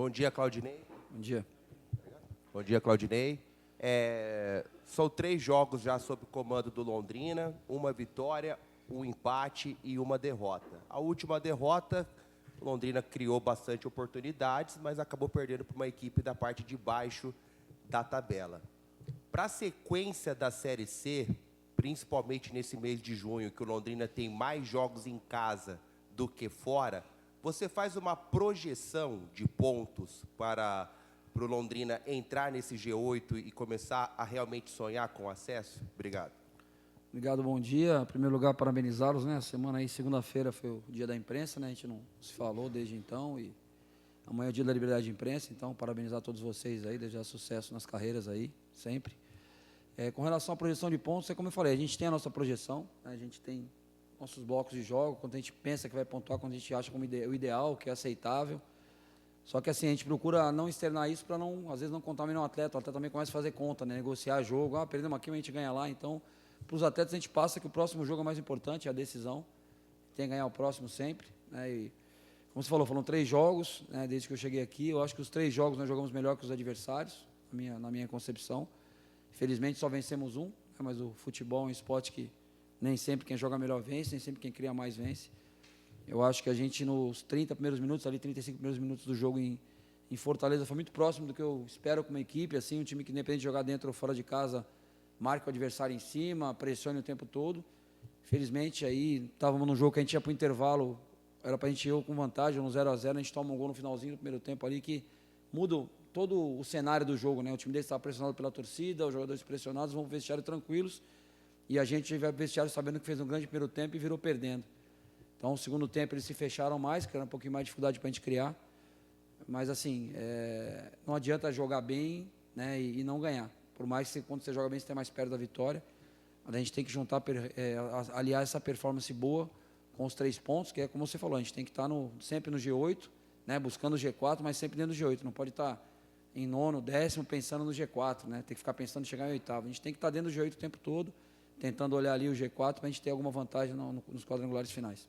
Bom dia, Claudinei. Bom dia. Bom dia, Claudinei. São 3 jogos já sob o comando do Londrina, uma vitória, um empate e uma derrota. A última derrota, o Londrina criou bastante oportunidades, mas acabou perdendo para uma equipe da parte de baixo da tabela. Para a sequência da Série C, principalmente nesse mês de junho, que o Londrina tem mais jogos em casa do que fora, você faz uma projeção de pontos para o Londrina entrar nesse G8 e começar a realmente sonhar com acesso? Obrigado. Obrigado, bom dia. Em primeiro lugar, parabenizá-los, né? A semana aí, segunda-feira, foi o dia da imprensa, né? A gente não se falou desde então e amanhã é o dia da liberdade de imprensa, então parabenizar todos vocês aí, desejar sucesso nas carreiras aí, sempre. Com relação à projeção de pontos, é como eu falei, a gente tem a nossa projeção, né? A gente tem nossos blocos de jogo, quando a gente pensa que vai pontuar, quando a gente acha como o ideal, que é aceitável. Só que assim, a gente procura não externar isso para não, às vezes, não contaminar o atleta também começa a fazer conta, né? Negociar jogo, perdemos aqui, mas a gente ganha lá. Então, para os atletas a gente passa que o próximo jogo é mais importante, é a decisão. Tem que ganhar o próximo sempre, né? E, como você falou, foram 3 jogos, né, desde que eu cheguei aqui. Eu acho que os 3 jogos nós jogamos melhor que os adversários, na minha concepção. Infelizmente só vencemos um, né, mas o futebol é um esporte que nem sempre quem joga melhor vence, nem sempre quem cria mais vence. Eu acho que a gente nos 30 primeiros minutos, ali 35 primeiros minutos do jogo em Fortaleza, foi muito próximo do que eu espero como equipe, assim, um time que independente de jogar dentro ou fora de casa, marca o adversário em cima, pressione o tempo todo. Felizmente aí estávamos num jogo que a gente ia para o intervalo, era para a gente ir com vantagem, no 0-0, a gente toma um gol no finalzinho do primeiro tempo ali que muda todo o cenário do jogo, né? O time dele estava pressionado pela torcida, os jogadores pressionados vão para o vestiário tranquilos e a gente vai para o vestiário sabendo que fez um grande primeiro tempo e virou perdendo. Então, no segundo tempo, eles se fecharam mais, que era um pouquinho mais de dificuldade para a gente criar. Mas, assim, não adianta jogar bem, né, e não ganhar. Por mais que quando você joga bem, você esteja mais perto da vitória. A gente tem que juntar, aliar essa performance boa com os 3 pontos, que é como você falou, a gente tem que estar sempre no G8, né, buscando o G4, mas sempre dentro do G8. Não pode estar em 9º, 10º, pensando no G4, né, tem que ficar pensando em chegar em 8º. A gente tem que estar dentro do G8 o tempo todo, tentando olhar ali o G4 para a gente ter alguma vantagem nos quadrangulares finais.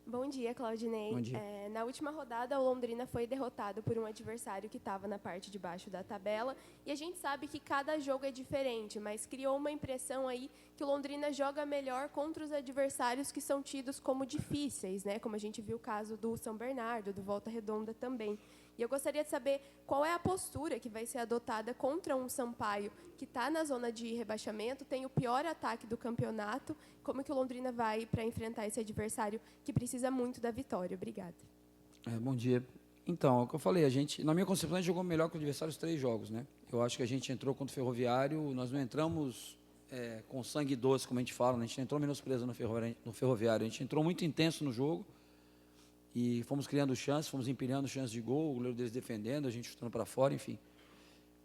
Bom dia, Claudinei. Bom dia. Na última rodada, o Londrina foi derrotado por um adversário que estava na parte de baixo da tabela. E a gente sabe que cada jogo é diferente, mas criou uma impressão aí que o Londrina joga melhor contra os adversários que são tidos como difíceis, né? Como a gente viu o caso do São Bernardo, do Volta Redonda também. E eu gostaria de saber qual é a postura que vai ser adotada contra um Sampaio que está na zona de rebaixamento, tem o pior ataque do campeonato. Como que o Londrina vai para enfrentar esse adversário que precisa muito da vitória? Obrigada. Bom dia. Então, é o que eu falei, a gente, na minha concepção, a gente jogou melhor que o adversário os 3 jogos, né? Eu acho que a gente entrou contra o Ferroviário, nós não entramos com sangue doce, como a gente fala, né? A gente entrou menosprezo no Ferroviário, a gente entrou muito intenso no jogo e fomos criando chances, fomos empilhando chances de gol, o goleiro deles defendendo, a gente chutando para fora, enfim.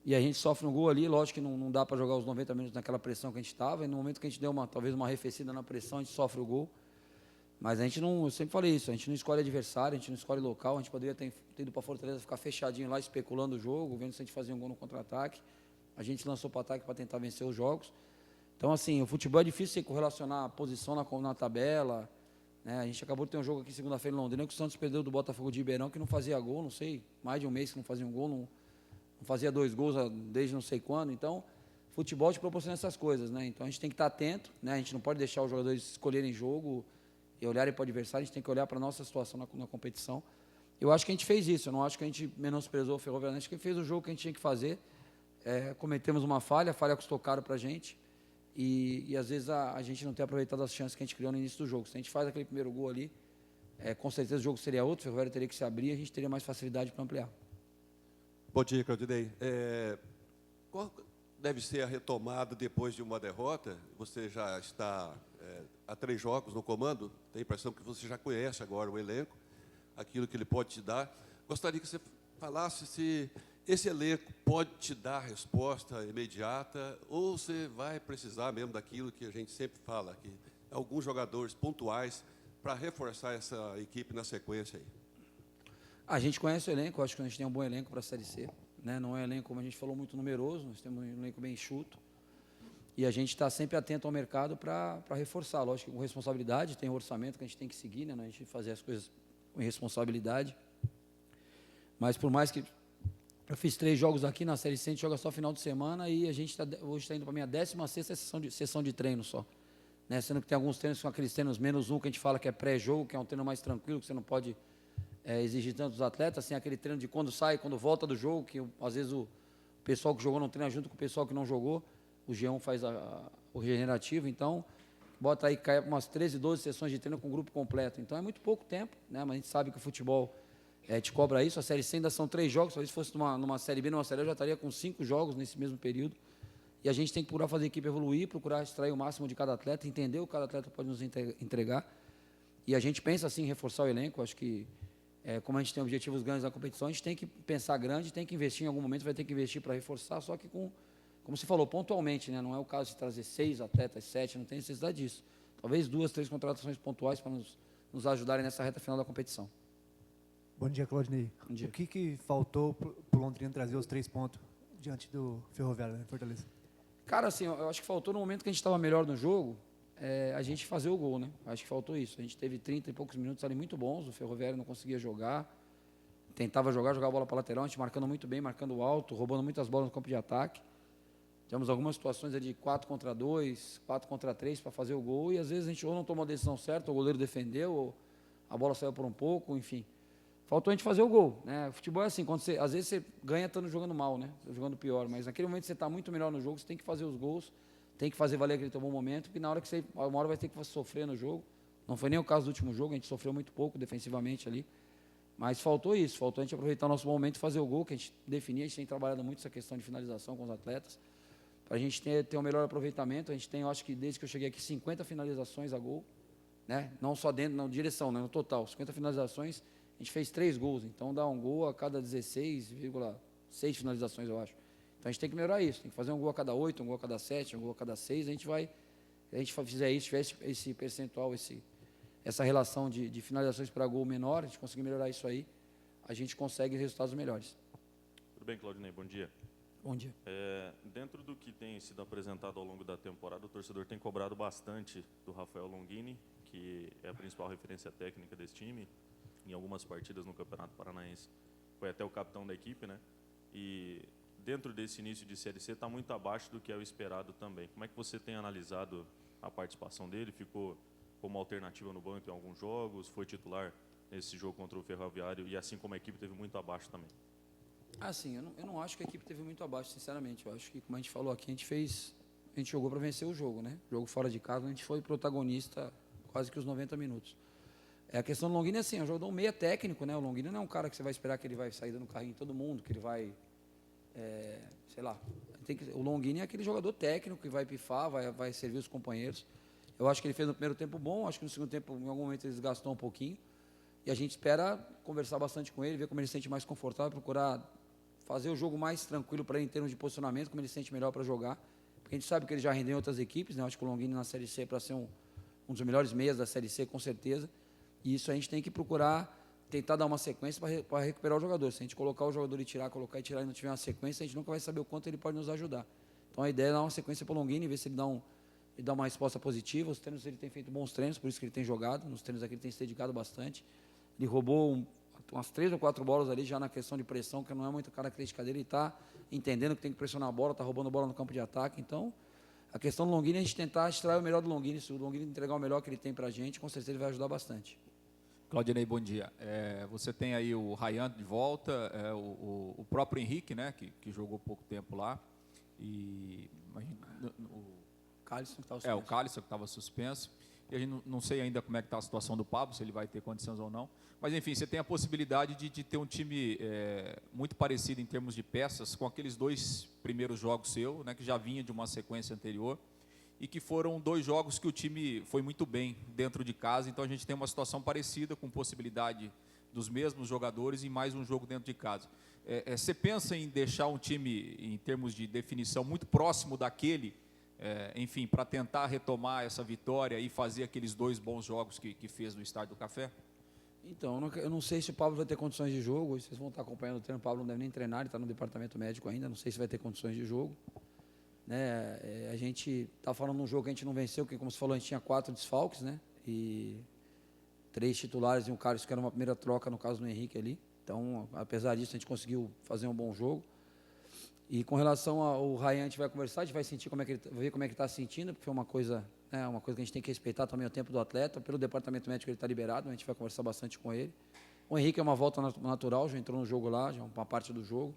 E a gente sofre um gol ali, lógico que não dá para jogar os 90 minutos naquela pressão que a gente estava, e no momento que a gente deu talvez uma arrefecida na pressão, a gente sofre o gol. Mas a gente não, eu sempre falei isso, a gente não escolhe adversário, a gente não escolhe local, a gente poderia ter ido para Fortaleza, ficar fechadinho lá, especulando o jogo, vendo se a gente fazia um gol no contra-ataque. A gente lançou para o ataque para tentar vencer os jogos. Então, assim, o futebol é difícil você correlacionar a posição na tabela, né? A gente acabou de ter um jogo aqui segunda-feira em Londrina, que o Santos perdeu do Botafogo de Ribeirão, que não fazia gol, não sei, mais de um mês que não fazia um gol, não fazia 2 gols desde não sei quando. Então, futebol te proporciona essas coisas, né? Então, a gente tem que estar atento, né? A gente não pode deixar os jogadores escolherem jogo e olharem para o adversário, a gente tem que olhar para a nossa situação na competição. Eu acho que a gente fez isso, eu não acho que a gente menosprezou o Ferroviário, acho que fez o jogo que a gente tinha que fazer. Cometemos uma falha, a falha custou caro para a gente, e às vezes a gente não tem aproveitado as chances que a gente criou no início do jogo. Se a gente faz aquele primeiro gol ali, com certeza o jogo seria outro, o Ferroviário teria que se abrir e a gente teria mais facilidade para ampliar. Bom dia, Claudinei. Qual deve ser a retomada depois de uma derrota? Você já está há 3 jogos no comando, tem a impressão que você já conhece agora o elenco, aquilo que ele pode te dar. Gostaria que você falasse se esse elenco pode te dar resposta imediata ou você vai precisar mesmo daquilo que a gente sempre fala, que alguns jogadores pontuais para reforçar essa equipe na sequência aí. A gente conhece o elenco, acho que a gente tem um bom elenco para a Série C, né? Não é um elenco, como a gente falou, muito numeroso, nós temos um elenco bem enxuto. E a gente está sempre atento ao mercado para reforçar, lógico, com responsabilidade, tem um orçamento que a gente tem que seguir, né? A gente fazer as coisas com responsabilidade. Mas por mais que eu fiz 3 jogos aqui na Série C, a gente joga só final de semana e a gente hoje está indo para a minha 16ª sessão de treino só. Né? Sendo que tem alguns treinos com aqueles treinos -1, que a gente fala que é pré-jogo, que é um treino mais tranquilo, que você não pode exigir tanto dos atletas, assim, aquele treino de quando sai, quando volta do jogo, que às vezes o pessoal que jogou não treina junto com o pessoal que não jogou, o G1 faz o regenerativo, então bota aí, cai umas 13, 12 sessões de treino com o grupo completo, então é muito pouco tempo, né? Mas a gente sabe que o futebol te cobra isso, a Série C ainda são 3 jogos, talvez fosse numa Série B, numa Série A, eu já estaria com 5 jogos nesse mesmo período, e a gente tem que procurar fazer a equipe evoluir, procurar extrair o máximo de cada atleta, entender o que cada atleta pode nos entregar, e a gente pensa assim em reforçar o elenco, acho que como a gente tem objetivos grandes na competição, a gente tem que pensar grande, tem que investir em algum momento, vai ter que investir para reforçar, só que como você falou, pontualmente, né? Não é o caso de trazer 6 atletas, 7, não tem necessidade disso. Talvez 2, 3 contratações pontuais para nos ajudarem nessa reta final da competição. Bom dia, Claudinei. Bom dia. O que faltou para o Londrina trazer os 3 pontos diante do Ferroviário, né, Fortaleza? Cara, assim, eu acho que faltou no momento que a gente estava melhor no jogo, a gente fazer o gol, né? Acho que faltou isso. A gente teve 30 e poucos minutos ali muito bons, o Ferroviário não conseguia jogar, tentava jogar a bola para a lateral, a gente marcando muito bem, marcando alto, roubando muitas bolas no campo de ataque. Tivemos algumas situações de 4 contra 2, 4 contra 3 para fazer o gol, e às vezes a gente ou não tomou a decisão certa, o goleiro defendeu, ou a bola saiu por um pouco, enfim. Faltou a gente fazer o gol, né? O futebol é assim, às vezes você ganha estando jogando mal, né? Jogando pior, mas naquele momento que você está muito melhor no jogo, você tem que fazer os gols, tem que fazer valer aquele teu bom momento, porque na hora que uma hora vai ter que sofrer no jogo. Não foi nem o caso do último jogo, a gente sofreu muito pouco defensivamente ali, mas faltou isso, faltou a gente aproveitar o nosso momento e fazer o gol, que a gente definia, a gente tem trabalhado muito essa questão de finalização com os atletas, para a gente ter um melhor aproveitamento. A gente tem, eu acho que desde que eu cheguei aqui, 50 finalizações a gol, né? Não só dentro, na direção, né? No total, 50 finalizações, a gente fez 3 gols, então dá um gol a cada 16,6 finalizações, eu acho. Então a gente tem que melhorar isso, tem que fazer um gol a cada 8, um gol a cada 7, um gol a cada 6, se a gente fizer isso, tiver esse percentual, essa relação de finalizações para gol menor, a gente conseguir melhorar isso aí, a gente consegue resultados melhores. Tudo bem, Claudinei? Bom dia. Bom dia. Dentro do que tem sido apresentado ao longo da temporada, o torcedor tem cobrado bastante do Rafael Longini, que é a principal referência técnica desse time, em algumas partidas no Campeonato Paranaense. Foi até o capitão da equipe, né? E dentro desse início de Série C está muito abaixo do que é o esperado também. Como é que você tem analisado a participação dele? Ficou como alternativa no banco em alguns jogos, foi titular nesse jogo contra o Ferroviário, e assim como a equipe teve muito abaixo também. Assim, eu não acho que a equipe teve muito abaixo, sinceramente. Eu acho que, como a gente falou aqui, a gente jogou para vencer o jogo, né? Jogo fora de casa, a gente foi protagonista quase que os 90 minutos. A questão do Longini é assim, é um jogador meia técnico, né? O Longini não é um cara que você vai esperar que ele vai sair dando carrinho em todo mundo, que ele vai, sei lá. O Longini é aquele jogador técnico que vai pifar, vai servir os companheiros. Eu acho que ele fez no primeiro tempo bom, acho que no segundo tempo, em algum momento, ele desgastou um pouquinho. E a gente espera conversar bastante com ele, ver como ele se sente mais confortável, procurar fazer o jogo mais tranquilo para ele em termos de posicionamento, como ele se sente melhor para jogar. Porque a gente sabe que ele já rendeu em outras equipes, né? Eu acho que o Longini na Série C é para ser um dos melhores meias da Série C, com certeza. E isso a gente tem que procurar tentar dar uma sequência para recuperar o jogador. Se a gente colocar o jogador e tirar, colocar e tirar e não tiver uma sequência, a gente nunca vai saber o quanto ele pode nos ajudar. Então a ideia é dar uma sequência para o Longini, ver se ele dá uma resposta positiva. Os treinos ele tem feito bons treinos, por isso que ele tem jogado. Nos treinos aqui ele tem se dedicado bastante. Ele roubou umas 3 ou 4 bolas ali já na questão de pressão, que não é muita característica dele. Ele está entendendo que tem que pressionar a bola, está roubando a bola no campo de ataque. Então, a questão do Longini é a gente tentar extrair o melhor do Longini. Se o Longini entregar o melhor que ele tem para a gente, com certeza ele vai ajudar bastante. Claudinei, bom dia. Você tem aí o Ryan de volta, o próprio Henrique, né, que jogou pouco tempo lá, e o Cálice que estava suspenso. O Cálice que estava suspenso, e a gente não sei ainda como é que está a situação do Pablo, se ele vai ter condições ou não, mas enfim, você tem a possibilidade de ter um time muito parecido em termos de peças com aqueles 2 primeiros jogos seu, né, que já vinha de uma sequência anterior, e que foram 2 jogos que o time foi muito bem dentro de casa, então a gente tem uma situação parecida, com possibilidade dos mesmos jogadores e mais um jogo dentro de casa. Você pensa em deixar um time, em termos de definição, muito próximo daquele, enfim, para tentar retomar essa vitória e fazer aqueles 2 bons jogos que fez no Estádio do Café? Então, eu não sei se o Pablo vai ter condições de jogo, vocês vão estar acompanhando o treino, o Pablo não deve nem treinar, ele está no departamento médico ainda, não sei se vai ter condições de jogo. Né? A gente está falando de um jogo que a gente não venceu, porque, como você falou, a gente tinha 4 desfalques, né? E 3 titulares e um cara, isso que era uma primeira troca, no caso do Henrique ali. Então, apesar disso, a gente conseguiu fazer um bom jogo. E com relação ao Ryan, a gente vai conversar, a gente vai sentir ver como é que ele está se sentindo, porque foi uma coisa, né, uma coisa que a gente tem que respeitar também o tempo do atleta. Pelo departamento médico ele está liberado, a gente vai conversar bastante com ele. O Henrique é uma volta natural, já entrou no jogo lá, já é uma parte do jogo,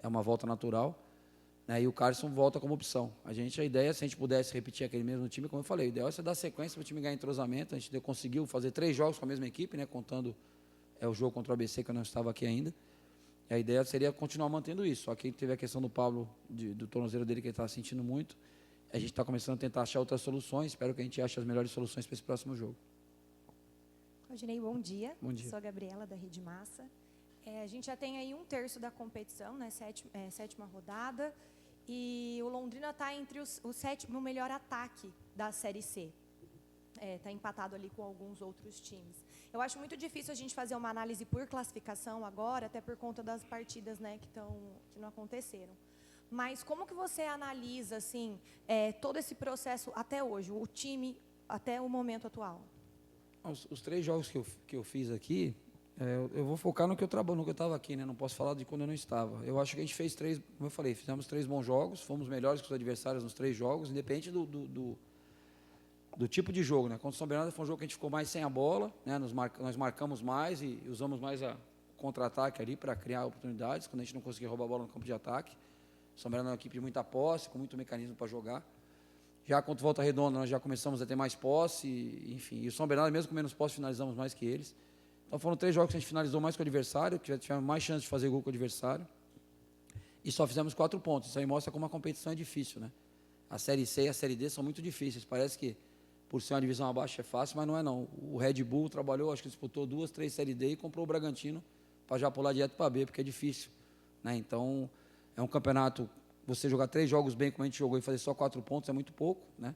é uma volta natural. Né, e o Carson volta como opção. A ideia, se a gente pudesse repetir aquele mesmo time, como eu falei, o ideal é você dar sequência para o time ganhar entrosamento. A gente conseguiu fazer 3 jogos com a mesma equipe, né, contando o jogo contra o ABC, que eu não estava aqui ainda. E a ideia seria continuar mantendo isso. Só que teve a questão do Pablo, do tornozelo dele, que ele estava sentindo muito. A gente está começando a tentar achar outras soluções. Espero que a gente ache as melhores soluções para esse próximo jogo. Claudinei, bom dia. Bom dia. Sou a Gabriela, da Rede Massa. A gente já tem aí 1/3 da competição, né, sétima rodada. E o Londrina está entre o 7º melhor ataque da Série C. Está empatado ali com alguns outros times. Eu acho muito difícil a gente fazer uma análise por classificação agora, até por conta das partidas, né, que não aconteceram. Mas como que você analisa assim, todo esse processo até hoje, o time até o momento atual? Os 3 jogos que eu fiz aqui, eu vou focar no que eu estava aqui, né? Não posso falar de quando eu não estava. Eu acho que a gente fez 3, como eu falei, fizemos 3 bons jogos, fomos melhores que os adversários nos 3 jogos, independente do tipo de jogo, né? Contra o São Bernardo foi um jogo que a gente ficou mais sem a bola, né? Nós marcamos mais e usamos mais o contra-ataque ali para criar oportunidades, quando a gente não conseguia roubar a bola no campo de ataque. O São Bernardo é uma equipe de muita posse, com muito mecanismo para jogar. Já contra o Volta Redonda, nós já começamos a ter mais posse, enfim. E o São Bernardo, mesmo com menos posse, finalizamos mais que eles. Então foram 3 jogos que a gente finalizou mais com o adversário, que já tivemos mais chance de fazer gol com o adversário. E só fizemos 4 pontos. Isso aí mostra como a competição é difícil, né? A Série C e a Série D são muito difíceis. Parece que por ser uma divisão abaixo é fácil, mas não é não. O Red Bull trabalhou, acho que disputou 2, 3 Série D e comprou o Bragantino para já pular direto para B, porque é difícil, né? Então, é um campeonato, você jogar 3 jogos bem como a gente jogou e fazer só 4 pontos é muito pouco, né?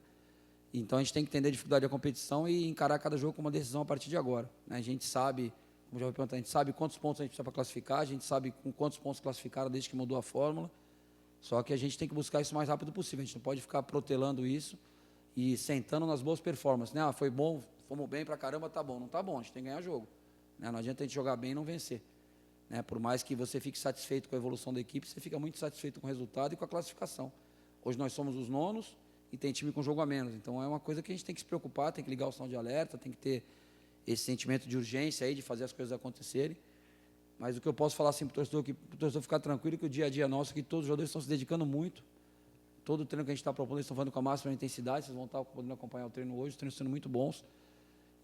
Então, a gente tem que entender a dificuldade da competição e encarar cada jogo com uma decisão a partir de agora, né? A gente sabe, como já foi perguntado, a gente sabe quantos pontos a gente precisa para classificar, a gente sabe com quantos pontos classificaram desde que mudou a fórmula, só que a gente tem que buscar isso o mais rápido possível, a gente não pode ficar protelando isso e sentando nas boas performances, né? Foi bom, fomos bem pra caramba, tá bom. Não tá bom, a gente tem que ganhar jogo, né? Não adianta a gente jogar bem e não vencer, né? Por mais que você fique satisfeito com a evolução da equipe, você fica muito satisfeito com o resultado e com a classificação. Hoje nós somos os 9º e tem time com jogo a menos, então é uma coisa que a gente tem que se preocupar, tem que ligar o sinal de alerta, tem que ter esse sentimento de urgência aí, de fazer as coisas acontecerem. Mas o que eu posso falar assim para o torcedor ficar tranquilo, que o dia a dia nosso, que todos os jogadores estão se dedicando muito. Todo o treino que a gente está propondo, eles estão fazendo com a máxima intensidade, vocês vão estar podendo acompanhar o treino hoje, os treinos sendo muito bons.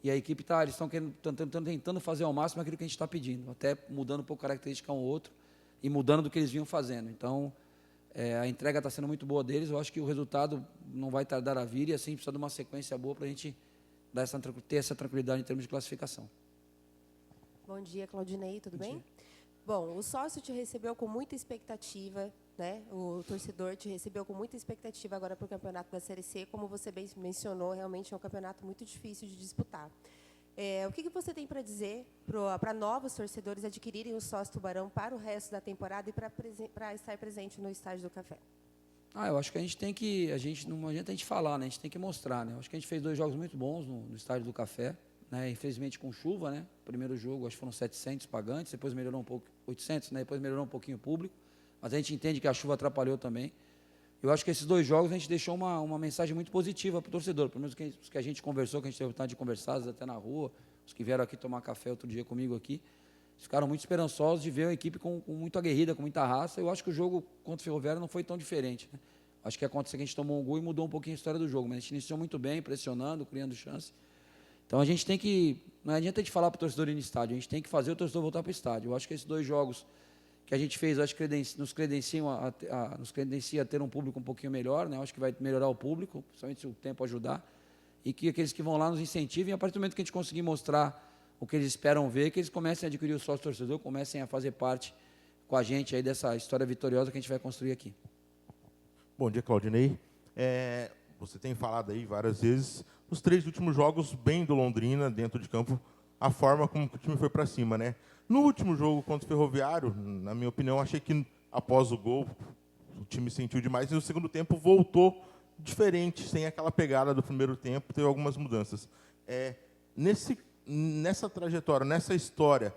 E a equipe eles estão tentando fazer ao máximo aquilo que a gente está pedindo, até mudando um pouco a característica um ou outro e mudando do que eles vinham fazendo. Então, a entrega está sendo muito boa deles, eu acho que o resultado não vai tardar a vir e assim precisa de uma sequência boa para a gente ter essa tranquilidade em termos de classificação. Bom dia, Claudinei, tudo bem? dia. Bom, o sócio te recebeu com muita expectativa, né? O torcedor te recebeu com muita expectativa agora para o campeonato da Série C. Como você bem mencionou, realmente é um campeonato muito difícil de disputar. O que você tem para dizer para novos torcedores adquirirem o sócio Tubarão para o resto da temporada e para estar presente no Estádio do Café? Eu acho que não adianta a gente falar, né? A gente tem que mostrar, né? Eu acho que a gente fez 2 jogos muito bons no Estádio do Café, né? Infelizmente com chuva, né? Primeiro jogo, acho que foram 700 pagantes, depois melhorou um pouco, 800, né? Depois melhorou um pouquinho o público, mas a gente entende que a chuva atrapalhou também. Eu acho que esses 2 jogos a gente deixou uma mensagem muito positiva para o torcedor, pelo menos os que a gente conversou, que a gente teve vontade de conversar, até na rua, os que vieram aqui tomar café outro dia comigo aqui, ficaram muito esperançosos de ver uma equipe com muito aguerrida, com muita raça. Eu acho que o jogo contra o Ferroviário não foi tão diferente, né? Acho que aconteceu que a gente tomou um gol e mudou um pouquinho a história do jogo, mas a gente iniciou muito bem, pressionando, criando chance. Então a gente tem que, não adianta a gente falar para o torcedor ir no estádio, a gente tem que fazer o torcedor voltar para o estádio. Eu acho que esses 2 jogos que a gente fez, acho que nos credencia a ter um público um pouquinho melhor, né? Eu acho que vai melhorar o público, principalmente se o tempo ajudar, e que aqueles que vão lá nos incentivem, e a partir do momento que a gente conseguir mostrar o que eles esperam ver, que eles comecem a adquirir o sócio torcedor, comecem a fazer parte com a gente aí dessa história vitoriosa que a gente vai construir aqui. Bom dia, Claudinei. Você tem falado aí várias vezes, os 3 últimos jogos bem do Londrina, dentro de campo, a forma como o time foi para cima, né? No último jogo contra o Ferroviário, na minha opinião, achei que após o gol, o time sentiu demais, e no segundo tempo voltou diferente, sem aquela pegada do primeiro tempo, teve algumas mudanças. Nessa trajetória, nessa história,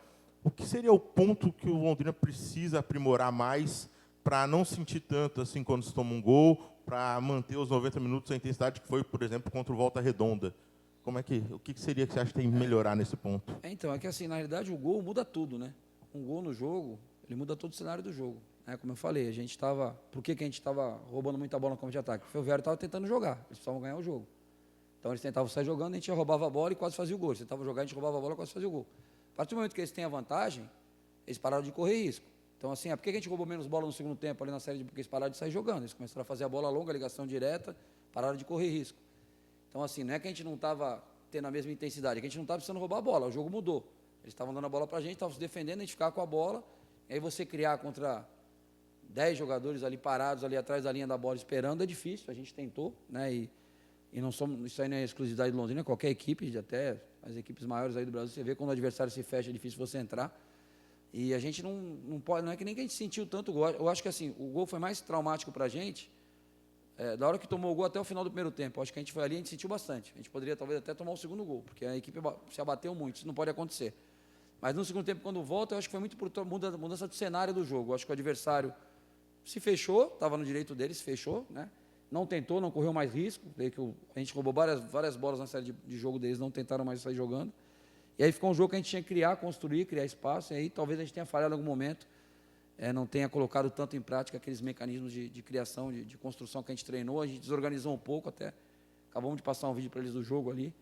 o que seria o ponto que o Londrina precisa aprimorar mais para não sentir tanto assim quando se toma um gol, para manter os 90 minutos a intensidade que foi, por exemplo, contra o Volta Redonda? O que seria que você acha que tem que melhorar nesse ponto? Então, é que assim, na realidade, o gol muda tudo, né? Um gol no jogo, ele muda todo o cenário do jogo. Como eu falei, a gente estava... Por que a gente estava roubando muita bola no campo de ataque? O Ferroviário estava tentando jogar, eles precisavam ganhar o jogo. Então, eles tentavam sair jogando, a gente roubava a bola e quase fazia o gol. Eles tentavam jogar, a gente roubava a bola e quase fazia o gol. A partir do momento que eles têm a vantagem, eles pararam de correr risco. Então, assim, por que a gente roubou menos bola no segundo tempo ali na série? Porque eles pararam de sair jogando. Eles começaram a fazer a bola longa, a ligação direta, pararam de correr risco. Então, assim, não é que a gente não estava tendo a mesma intensidade, é que a gente não estava precisando roubar a bola, o jogo mudou. Eles estavam dando a bola para a gente, estavam se defendendo, a gente ficava com a bola, e aí você criar contra 10 jogadores ali parados, ali atrás da linha da bola, esperando, é difícil, a gente tentou, né? E não somos, isso aí não é exclusividade de Londrina, qualquer equipe, até as equipes maiores aí do Brasil, você vê quando o adversário se fecha, é difícil você entrar. E a gente não pode, não é que nem que a gente sentiu tanto gol. Eu acho que assim, o gol foi mais traumático para a gente, da hora que tomou o gol até o final do primeiro tempo. Eu acho que a gente foi ali, a gente sentiu bastante. A gente poderia talvez até tomar o segundo gol, porque a equipe se abateu muito, isso não pode acontecer. Mas no segundo tempo, quando volta, eu acho que foi muito por mudança de cenário do jogo. Eu acho que o adversário se fechou, estava no direito dele, se fechou, né? Não tentou, não correu mais risco. A gente roubou várias bolas na série de jogo deles, não tentaram mais sair jogando. E aí ficou um jogo que a gente tinha que criar, construir, criar espaço, e aí talvez a gente tenha falhado em algum momento, não tenha colocado tanto em prática aqueles mecanismos de criação, de construção que a gente treinou. A gente desorganizou um pouco até, acabamos de passar um vídeo para eles do jogo ali,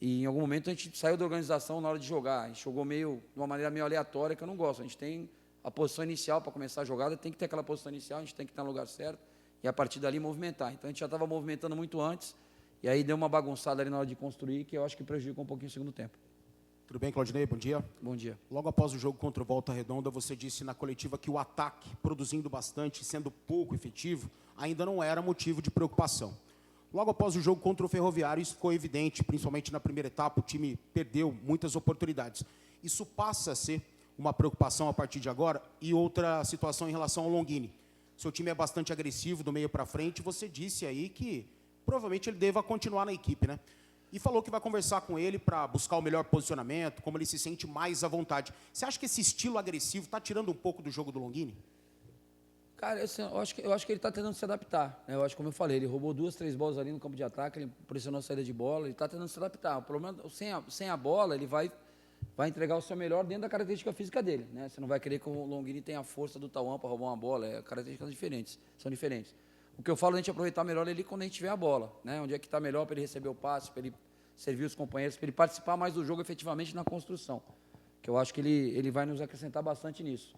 e em algum momento a gente saiu da organização na hora de jogar, a gente jogou de uma maneira meio aleatória, que eu não gosto. A gente tem a posição inicial para começar a jogada, tem que ter aquela posição inicial, a gente tem que estar no lugar certo, e a partir dali movimentar. Então a gente já estava movimentando muito antes, e aí deu uma bagunçada ali na hora de construir, que eu acho que prejudicou um pouquinho o segundo tempo. Tudo bem, Claudinei? Bom dia. Bom dia. Logo após o jogo contra o Volta Redonda, você disse na coletiva que o ataque, produzindo bastante, sendo pouco efetivo, ainda não era motivo de preocupação. Logo após o jogo contra o Ferroviário, isso ficou evidente, principalmente na primeira etapa, o time perdeu muitas oportunidades. Isso passa a ser uma preocupação a partir de agora? E outra situação em relação ao Longini. Seu time é bastante agressivo do meio para frente, você disse aí que provavelmente ele deva continuar na equipe, né? E falou que vai conversar com ele para buscar o melhor posicionamento, como ele se sente mais à vontade. Você acha que esse estilo agressivo está tirando um pouco do jogo do Longini? Cara, eu acho que ele está tentando se adaptar, né? Eu acho que, como eu falei, ele roubou 2, 3 bolas ali no campo de ataque, ele pressionou a saída de bola, ele está tentando se adaptar. O problema, sem a bola, ele vai entregar o seu melhor dentro da característica física dele, né? Você não vai querer que o Longini tenha a força do Tauan para roubar uma bola, características diferentes, são diferentes. O que eu falo é a gente aproveitar melhor ele quando a gente tiver a bola, né? Onde é que está melhor para ele receber o passe, para ele servir os companheiros, para ele participar mais do jogo efetivamente na construção. Que eu acho que ele vai nos acrescentar bastante nisso.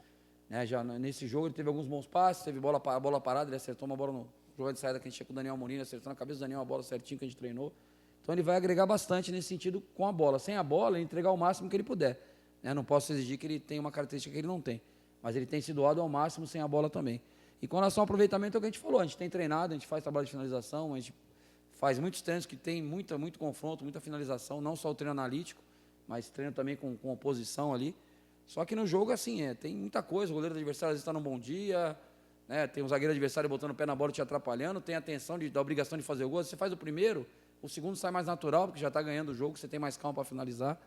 Né? Já nesse jogo ele teve alguns bons passes, teve bola parada, ele acertou uma bola no jogo de saída que a gente tinha com o Daniel Molina, acertou na cabeça do Daniel uma bola certinho que a gente treinou. Então ele vai agregar bastante nesse sentido com a bola. Sem a bola, ele entregar o máximo que ele puder. Né? Não posso exigir que ele tenha uma característica que ele não tem, mas ele tem se doado ao máximo sem a bola também. E com relação ao aproveitamento, é o que a gente falou, a gente tem treinado, a gente faz trabalho de finalização, a gente faz muitos treinos que tem muito confronto, muita finalização, não só o treino analítico, mas treino também com oposição ali. Só que no jogo, assim, tem muita coisa, o goleiro do adversário às vezes está num bom dia, né? Tem um zagueiro adversário botando o pé na bola e te atrapalhando, tem a tensão da obrigação de fazer o gol. Você faz o primeiro, o segundo sai mais natural, porque já está ganhando o jogo, você tem mais calma para finalizar.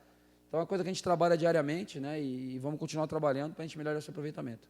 Então é uma coisa que a gente trabalha diariamente, né? E vamos continuar trabalhando para a gente melhorar esse aproveitamento.